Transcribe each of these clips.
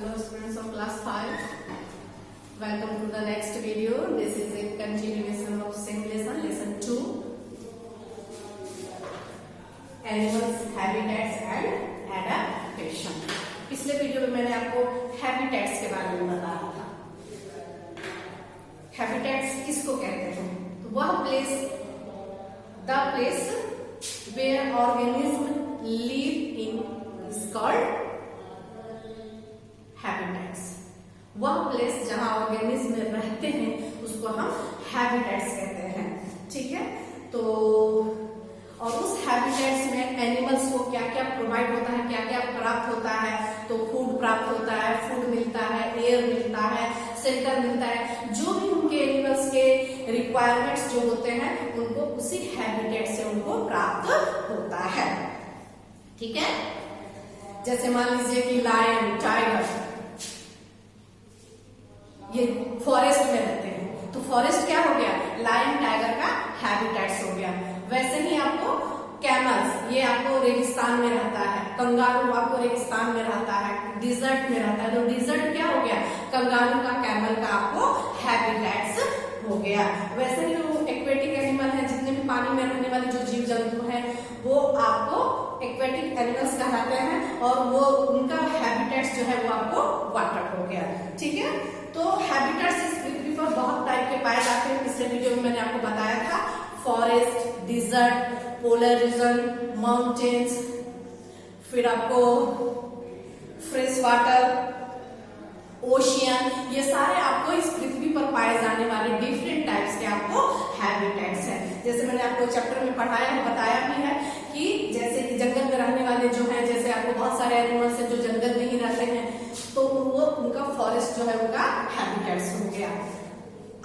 Hello students of class 5. Welcome to the next video. This is a continuation of same lesson 2. Animals, habitats and adaptation. पिछले video में मैंने आपको habitats के बारे में बताया था. हैबिटेट्स किसको कहते हैं? तो वह place, the place where organism live in is called habitats. वह प्लेस जहां ऑर्गेनिज्म रहते हैं उसको हम हैबिटेट्स कहते हैं. ठीक है, तो और उस हैबिटेट्स में एनिमल्स को क्या क्या प्रोवाइड होता है, क्या क्या प्राप्त होता है. तो फूड प्राप्त होता है, फूड मिलता है, एयर मिलता है, शेल्टर मिलता है. जो भी उनके एनिमल्स के रिक्वायरमेंट्स जो होते हैं उनको उसी हैबिटेट से उनको प्राप्त होता है. ठीक है, जैसे मान लीजिए कि लायन, टाइगर ये फॉरेस्ट में रहते हैं, तो फॉरेस्ट क्या हो गया? लायन टाइगर का हैबिटेट्स हो गया. वैसे ही आपको कैमल्स, ये आपको रेगिस्तान में रहता है. कंगारू आपको रेगिस्तान में रहता है, डिजर्ट में रहता है. तो डिजर्ट क्या हो गया? कंगारू का, कैमल का आपको हैबिटेट्स हो गया. वैसे ही जो एक्वेटिक एनिमल है, जितने भी पानी में रहने वाले जो जीव जंतु हैं वो आपको एक्वेटिक एनिमल्स कहलाते हैं और वो उनका हैबिटेट्स जो है वो आपको वाटर हो गया. ठीक है, तो हैबिटेट्स इस पृथ्वी पर बहुत टाइप के पाए जाते हैं. पिछले वीडियो में मैंने आपको बताया था. Forest, desert, polar region, mountains, फिर आपको फ्रेश वाटर, ओशियन, ये सारे आपको इस पृथ्वी पर पाए जाने वाले डिफरेंट टाइप्स के आपको हैबिटेट्स हैं. जैसे मैंने आपको चैप्टर में पढ़ाया है, बताया भी है कि जैसे कि जंगल में रहने वाले जो हैं, जैसे आपको बहुत सारे एनिमल्स हैं जो जंगल में ही रहते हैं, तो वो उनका फॉरेस्ट जो है उनका हैबिटेट्स हो गया.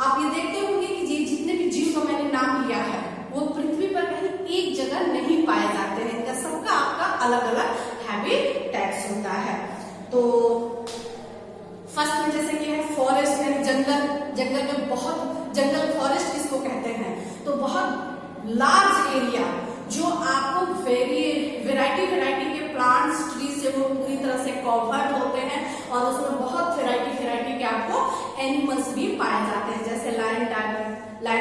आप ये देखते होंगे कि जितने भी जीव का मैंने नाम लिया है वो पृथ्वी पर कहीं एक जगह नहीं पाए जाते हैं. इनका सबका आपका अलग अलग हैबिटेट्स होता है. तो फर्स्ट में जैसे कि है फॉरेस्ट, यानी जंगल. जंगल में बहुत, जंगल फॉरेस्ट किसको कहते हैं? तो बहुत लार्ज एरिया जो आपको वेराइटी के प्लांट्स, ट्री से वो पूरी तरह से कवर्ड होते हैं और उसमें बहुत वेराइटी के आपको एनिमल्स भी पाए जाते हैं. जैसे लायन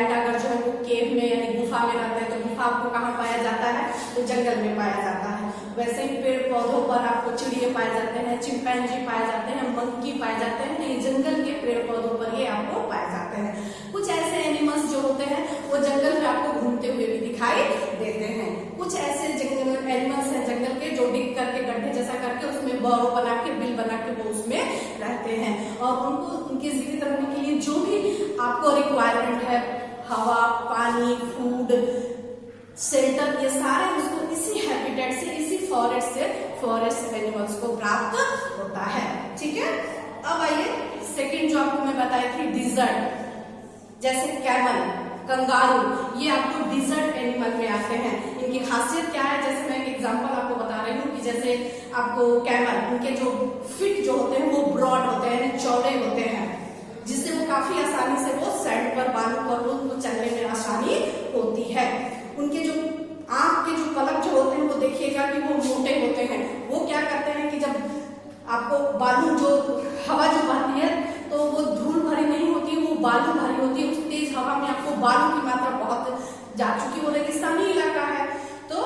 टाइगर जो है वो केव में यानी गुफा में रहते हैं. तो गुफा आपको कहाँ पाया जाता है? तो जंगल में पाया जाता है. वैसे ही पेड़ पौधों पर आपको चिड़िए पाए जाते हैं, चिंपैंजी पाए जाते हैं, मंकी पाए जाते हैं. तो ये जंगल के पेड़ पौधों पर ये आपको पाए जाते हैं. कुछ ऐसे एनिमल्स जो होते हैं वो जंगल में आपको घूमते हुए भी दिखाई देते हैं. कुछ ऐसे जंगल एनिमल्स हैं जंगल के जो डिग करके गड्ढे जैसा करके उसमें बर्रो बना के, बिल बना के वो उसमें रहते हैं और उनको उनके जिंदगी रखने के लिए जो भी आपको रिक्वायरमेंट है, हवा, पानी, फूड, शेल्टर, ये सारे उसको इसी हैबिटेट से, इसी फॉरेस्ट एनिमल्स को प्राप्त होता है. ठीक है, अब आइए सेकंड जो आपको मैं बताई थी डिजर्ट. जैसे कैमल, कंगारू, ये आपको डिजर्ट एनिमल में आते हैं. इनकी खासियत क्या है? जैसे मैं एक एग्जांपल आपको बता रही हूँ कि जैसे आपको कैमल, उनके जो फीट जो होते हैं वो ब्रॉड होते हैं, चौड़े होते हैं, जिससे वो काफी आसानी से वो सैंड पर, बालू पर उनको चलने में आसानी होती है. उनके जो आंख के जो पलक जो होते हैं वो देखिएगा कि वो मोटे होते हैं. वो क्या करते हैं कि जब आपको बालू जो हवा जो बहती है तो वो धूल भरी नहीं होती, वो बालू भरी होती है. उस तेज हवा में आपको बालू की मात्रा बहुत जा चुकी, वो रेगिस्तानी इलाका है. तो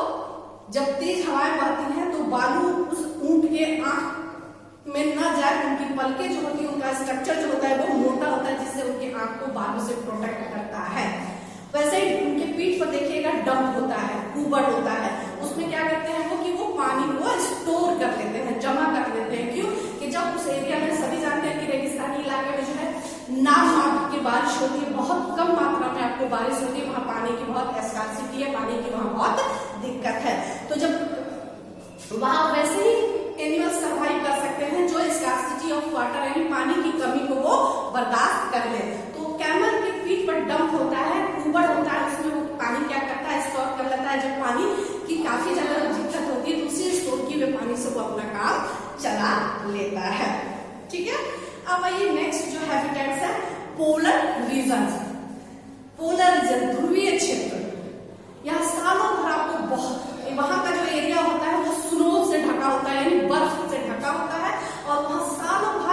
जब तेज हवाएं बहती हैं तो बालू उस ऊंट के आंख में न जाए. उनकी पलकें जो होती है, उनका स्ट्रक्चर जो होता है वो मोटा होता है, जिससे उनकी आंख को बालू से प्रोटेक्ट करता है. वैसे ही उनके पीठ पर देखिएगा डंप होता है, कुबड़ होता है. उसमें क्या करते हैं वो कि वो पानी को स्टोर कर लेते हैं, जमा कर लेते हैं. क्यों? कि जब उस एरिया में, सभी जानते हैं कि रेगिस्तानी इलाके में जो है नाम की बारिश होती है, बहुत कम मात्रा में आपको बारिश होती है, वहां पानी की बहुत स्कार्सिटी है, पानी की वहां बहुत दिक्कत है. तो जब वहां वैसे ही एनिमल्स सर्वाइव कर सकते हैं जो स्कार्सिटी ऑफ वाटर यानी पानी की कमी को वो बर्दाश्त कर ले. तो कैमल के पीठ पर डंप होता है, कुबड़ होता है, उसमें वो पानी क्या करता है? स्टोर कर लेता है. जब पानी की काफी ज्यादा दिक्कत होती है तो उसी स्टोर किए हुए पानी से वो अपना काम चला लेता है. ठीक है, अब आइए नेक्स्ट जो हैबिटेट्स है पोलर रीजन. पोलर रीजन ध्रुवीय क्षेत्र. यहाँ सालों भर आपको बहुत, वहां का जो एरिया होता है वो स्नो से ढका होता है, यानी बर्फ से ढका होता है और वहां सालों भर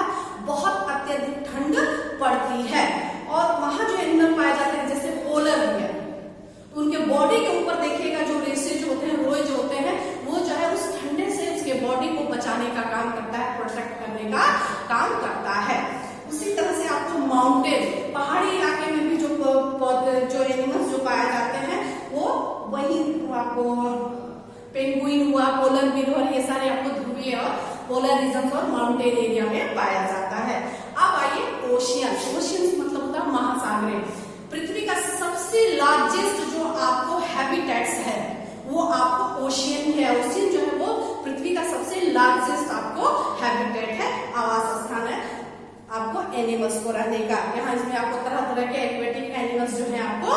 बचाने का काम करता है, प्रोटेक्ट करने का काम करता है। उसी तरह से आपको माउंटेन, पहाड़ी इलाके में भी जो एनिमल्स जो पाए जाते हैं वो वही आपको पेंगुइन हुआ, पोलर बियर और ये सारे आपको ध्रुवीय और पोलर रीजन और माउंटेन एरिया में पाया जाता है। अब आइए ओशियन। ओशियन मतलब होता है महासागरें। पृथ्वी का सबसे लार्जेस्ट जो आपको हैबिटेट्स है वो आपको ओशियन है। ओशियन जो है वो पृथ्वी का सबसे लार्जेस्ट आपको हैबिटेट है, आवास स्थान है आपको एनिमल्स को रहने का। यहाँ इसमें आपको तरह तरह के एक्वेटिक एनिमल्स जो है आपको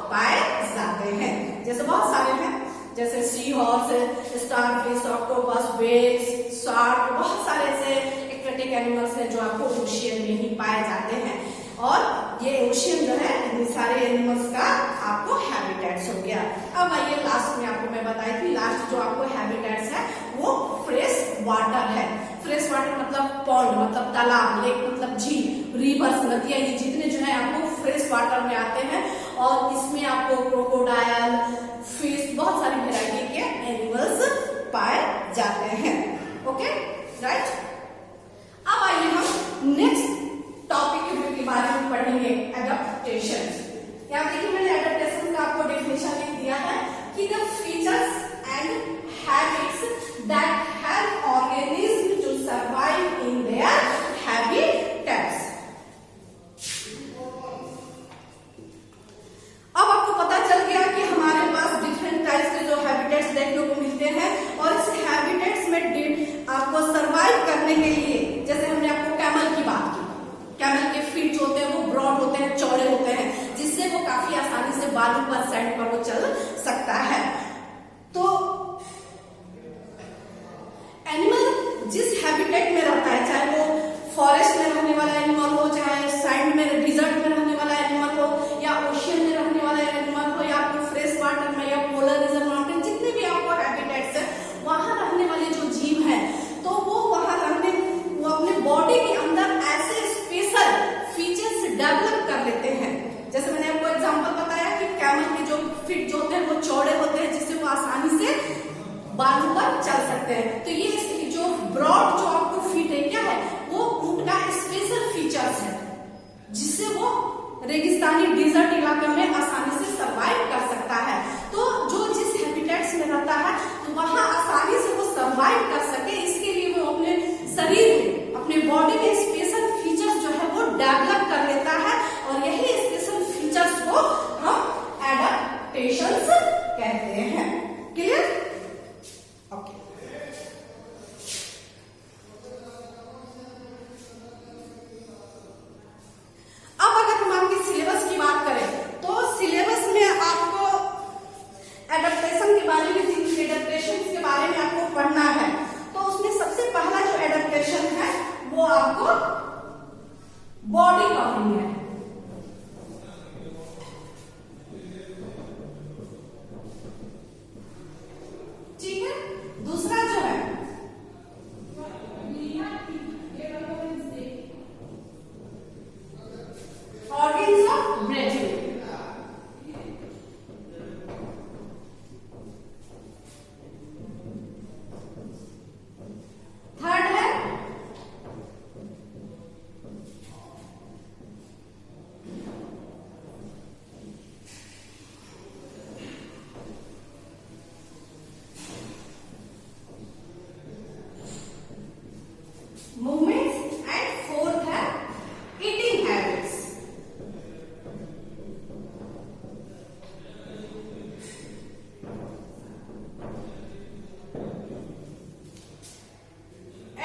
पाए जाते हैं, जैसे बहुत सारे हैं, जैसे sea horse, starfish, octopus, whales, shark, बहुत सारे ऐसे एक्वेटिक एनिमल्स हैं जो आपको ओशियन में ही पाए जाते हैं। और ये ओशियन जो है इन सारे एनिमल्स का आपको हैबिटेट्स हो गया। अब आइए लास्ट में आपको मैं बताई थी, लास्ट जो आपको हैबिटेट्स है वो फ्रेश वाटर है। फ्रेश वाटर मतलब पॉन्ड मतलब तालाब, लेक मतलब झील, रिवर्स नदियां, ये जितने जो है आपको फ्रेश वाटर में आते हैं। और इसमें आपको क्रोकोडाइल, फिश, बहुत सारी वैरायटी के एनिमल्स पाए जाते हैं। Okay right. अब आइए हम नेक्स्ट टॉपिक के बारे में पढ़ेंगे, एडेप्टेशन। यहाँ देखिए मैंने एडेप्टेशन का आपको डेफिनेशन लिख दिया है कि the features and habits that help organism to survive in their habitats. अब आपको पता चल गया कि हमारे पास डिफरेंट टाइप्स के जो हैबिटेट्स देखने को मिलते हैं और इस हैबिटेट्स में आपको सर्वाइव करने के लिए, जैसे हमने आपको कैमल की बात की, कैमल के फीट जो होते हैं वो ब्रॉड होते हैं, चौड़े होते हैं, जिससे वो काफी आसानी से बालू पर, सैंड पर वो चल सकता है। तो एनिमल जिस हैबिटेट में रहता है, चाहे वो फॉरेस्ट में रहने वाला एनिमल हो, चाहे सैंड में, डिजर्ट में रहने वाला एनिमल हो, या ओशियन में रहने वाला एनिमल हो, या आपको फ्रेश वाटर में, या पोलर रीजन, माउंटेन, जितने भी आपको हैबिटेट्स है वहां रहने वाले जो जीव हैं, तो वो वहां रहने, वो अपने बॉडी के अंदर ऐसे स्पेशल फीचर्स डेवलप कर लेते हैं। जैसे मैंने आपको एग्जांपल बताया कि कैमल के जो फीट जो होते हैं वो चौड़े होते हैं, जिससे वो आसानी से बालू पर चल सकते हैं। तो ये जो ब्रॉड जो आपको फीट है क्या है, वो ऊंट का स्पेशल फीचर्स है, जिससे वो रेगिस्तानी डिजर्ट इलाके में आसानी से सर्वाइव कर सकता है। तो जो जिस हैबिटेट्स में रहता है तो वहां आसानी से वो सर्वाइव कर सके, इसके लिए वो अपने शरीर में, अपने बॉडी में स्पेशल फीचर्स जो है वो डेवलप कर लेता है, और यही स्पेशल फीचर्स को हम एडेप्टेशंस कहते हैं। क्लियर? ओके। अब अगर हम आपके सिलेबस की बात करें तो सिलेबस में आपको एडेप्टेशन के बारे में, एडेप्टेशन के बारे में आपको पढ़ना है। तो उसमें सबसे पहला जो एडेप्टेशन है वो आपको बॉडी कवरिंग है। ठीक है। दूसरा जो है ऑर्गन्स ऑफ ब्रीथिंग। थर्ड है मूवमेंट्स, एंड फोर्थ है ईटिंग हैबिट्स।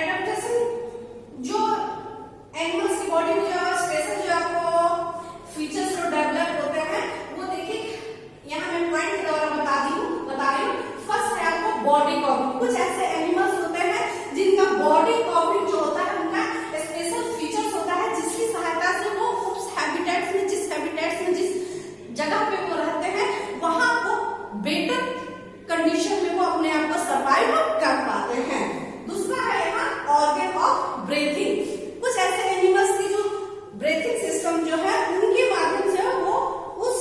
एडेप्टेशन जो एनिमल्स की बॉडी में जो स्पेशल जो आपको फीचर्स जो डेवलप होते हैं वो देखिए यहाँ मैं पॉइंट के द्वारा बता रही हूँ। फर्स्ट है आपको बॉडी कवरिंग। कुछ ऐसे एनिमल्स होते हैं जिनका बॉडी कवरिंग जो होता है उनका स्पेशल फीचर्स होता है, जिसकी सहायता से वो उस हैबिटेट्स में, जिस हैबिटेट्स में, जिस जगह पे वो रहते हैं वहां वो बेटर कंडीशन में वो अपने आप को सर्वाइव कर पाते हैं। दूसरा है यहाँ ऑर्गन ऑफ ब्रीथिंग। कुछ ऐसे एनिमल्स की जो ब्रीथिंग सिस्टम जो है उनके माध्यम से वो उस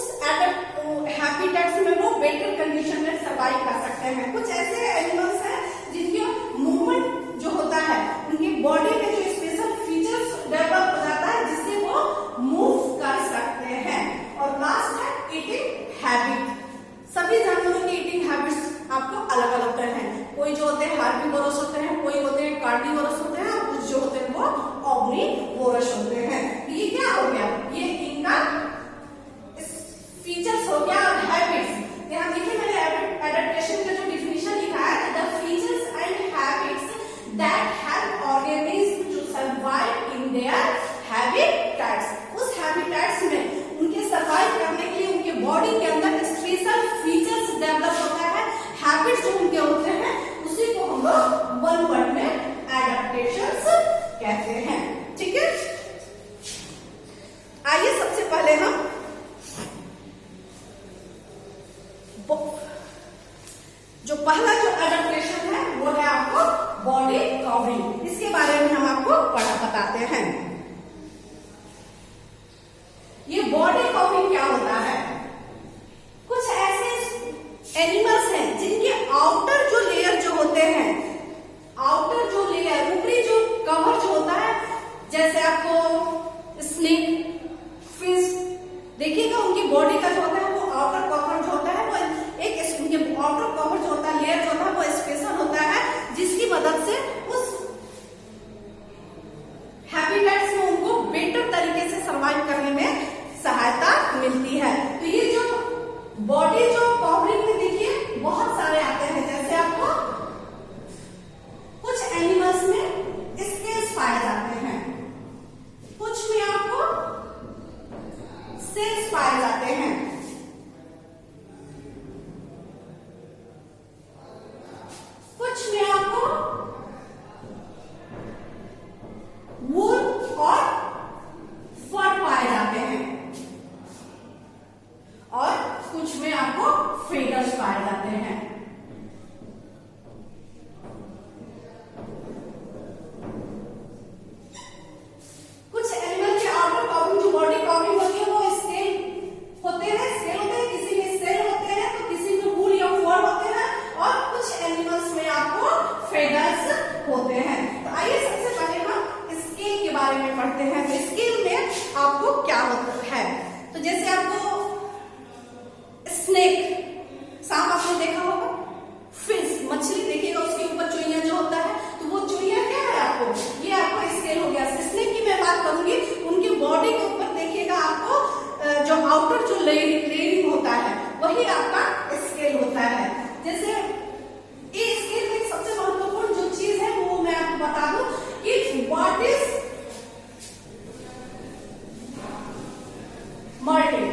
हैबिटेट्स में वो बेटर कंडीशन में सर्वाइव कर सकते हैं। कुछ ऐसे एनिमल्स हैं जिनके मूवमेंट जो होता कहते हैं। ठीक है, आइए सबसे पहले हम जो पहला जो एडेप्टेशन है वो है आपको बॉडी कवरिंग। इसके बारे में हम आपको बताते हैं। ये बॉडी कवरिंग क्या होता है? कुछ ऐसे एनिमल्स हैं जिनके आउटर जो लेयर जो होते हैं, आउटर जो लेयर, ऊपरी जो कवर जो होता है, जैसे आपको स्नेक, फिश देखिएगा, उनकी बॉडी का जो होता है वो आउटर कवर जो होता है वो एक उनके आउटर कवर जो होता है, लेयर जो होता है वो स्पेशल होता है, जिसकी मदद से उस हैबिटेट्स में उनको बेटर तरीके से सर्वाइव करने में सहायता मिलती है। तो ये जो बॉडी जो कवरिंग में देखिए बहुत सारे आते हैं, जैसे आपको कुछ एनिमल्स में स्केल्स पाए जाते हैं, कुछ में आपको सेल्स पाए जाते हैं, कुछ में आपको वूल और फर पाए जाते हैं, और कुछ में आपको फेदर्स पाए जाते हैं। कुछ एनिमल के आउटर कवरिंग जो बॉडी कवरिंग होती है वो स्केल होते हैं, किसी में सेल होते हैं, तो किसी में वूल या फर होते हैं, और कुछ एनिमल्स में आपको फेदर्स होते हैं। तो आइए सबसे पहले हम स्केल के बारे में पढ़ते हैं। तो स्केल में आपको क्या होता है? तो जैसे आपको स्नेक, सांप आपने देखा होगा, फिश मछली देखिएगा, उसके ऊपर चुईया जो होता है, तो वो चुईया क्या है आपको, ये आपको स्केल हो गया। स्नेक की मैं बात करूंगी, उनकी बॉडी के ऊपर देखिएगा आपको जो आउटर जो लेयरिंग होता है वही आपका स्केल होता है। जैसे ये स्केल में सबसे महत्वपूर्ण जो चीज है वो मैं आपको बता दूं कि what is moulting.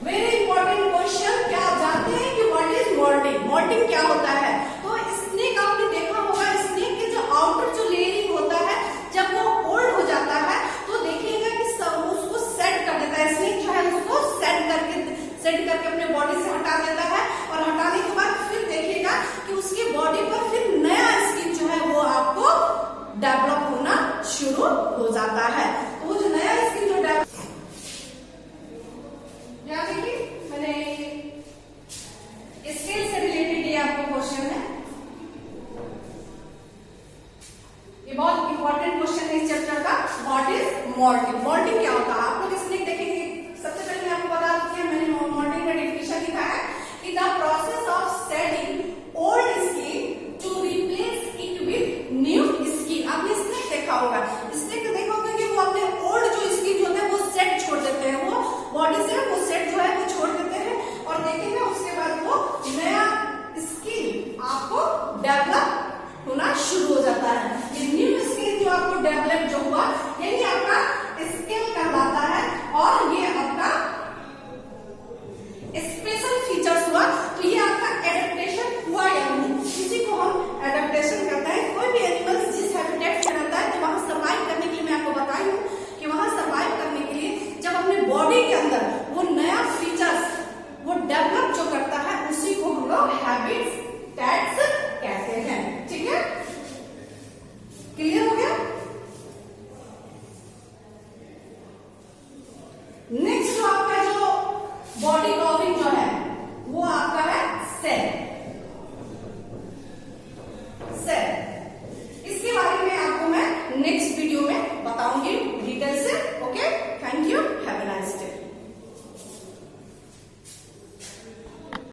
Very important question, क्या आप जानते हैं कि व्हाट इज मॉल्टिंग? मॉल्टिंग क्या होता है? तो स्नेक आपने देखा होगा, स्नेक के जो आउटर जो लेयरिंग होता है, जब वो ओल्ड हो जाता है तो देखिएगा कि उसको सेट कर देता है। स्नेक जो है उसको सेट करके अपने बॉडी से हटा देता है, और हटाने के बाद फिर देखिएगा कि उसकी बॉडी पर फिर नया स्किन जो है वो आपको डेवलप होना शुरू हो जाता है। तो वो जो नया स्किन जो डेवलप, देखिए मैंने स्केल से रिलेटेड ये आपको क्वेश्चन है, ये बहुत इंपॉर्टेंट क्वेश्चन है इस चैप्टर का। What is moulting? मॉल्टिंग क्या होता है? आप लोग स्नेक देखेंगे, सबसे पहले मैं आपको बता दूं कि मैंने मॉल्टिंग का डेफिनेशन लिखा है कि the process of shedding old skin to replace it with new skin. आपने स्नेक देखा होगा, स्नेक देखा होगा कि वो अपने ओल्ड जो स्किन जो है वो सेट छोड़ देते हैं, वो बॉडी से वो सेट जो है वो छोड़ देते हैं, और देखेंगे उसके बाद वो नया स्किन आपको डेवलप होना शुरू हो जाता है। ये न्यू स्किन जो आपको डेवलप जो हुआ, यही आपका स्केल कहलाता है, और ये